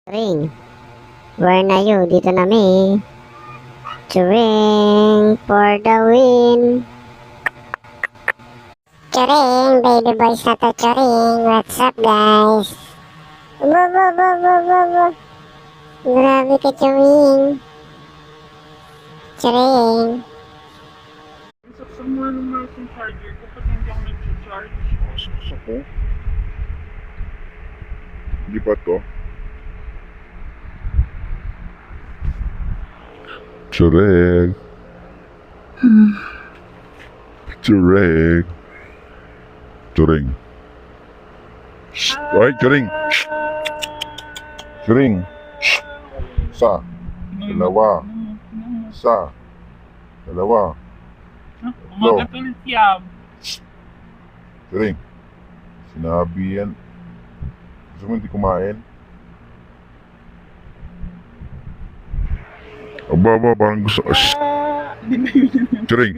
Ring, where na you? Dito na mi. Churing for the win. Churing, baby boys na to, Churing. What's up, guys? Bo. Grabe ka, Churing. Churing. Saksak mo naman yung charger ko pag hindi ako nag-charge. Saksak ko? Hindi ba to? Churing. Churing. Churing. Shh! Ay, Churing! Shh! Churing! Shh! Isa. Dalawa. Isa. Dalawa. Umaga ulit yan. Churing. Sinabi yan. Gusto mo hindi kumain? Aba, parang gusto. Shh! Churing.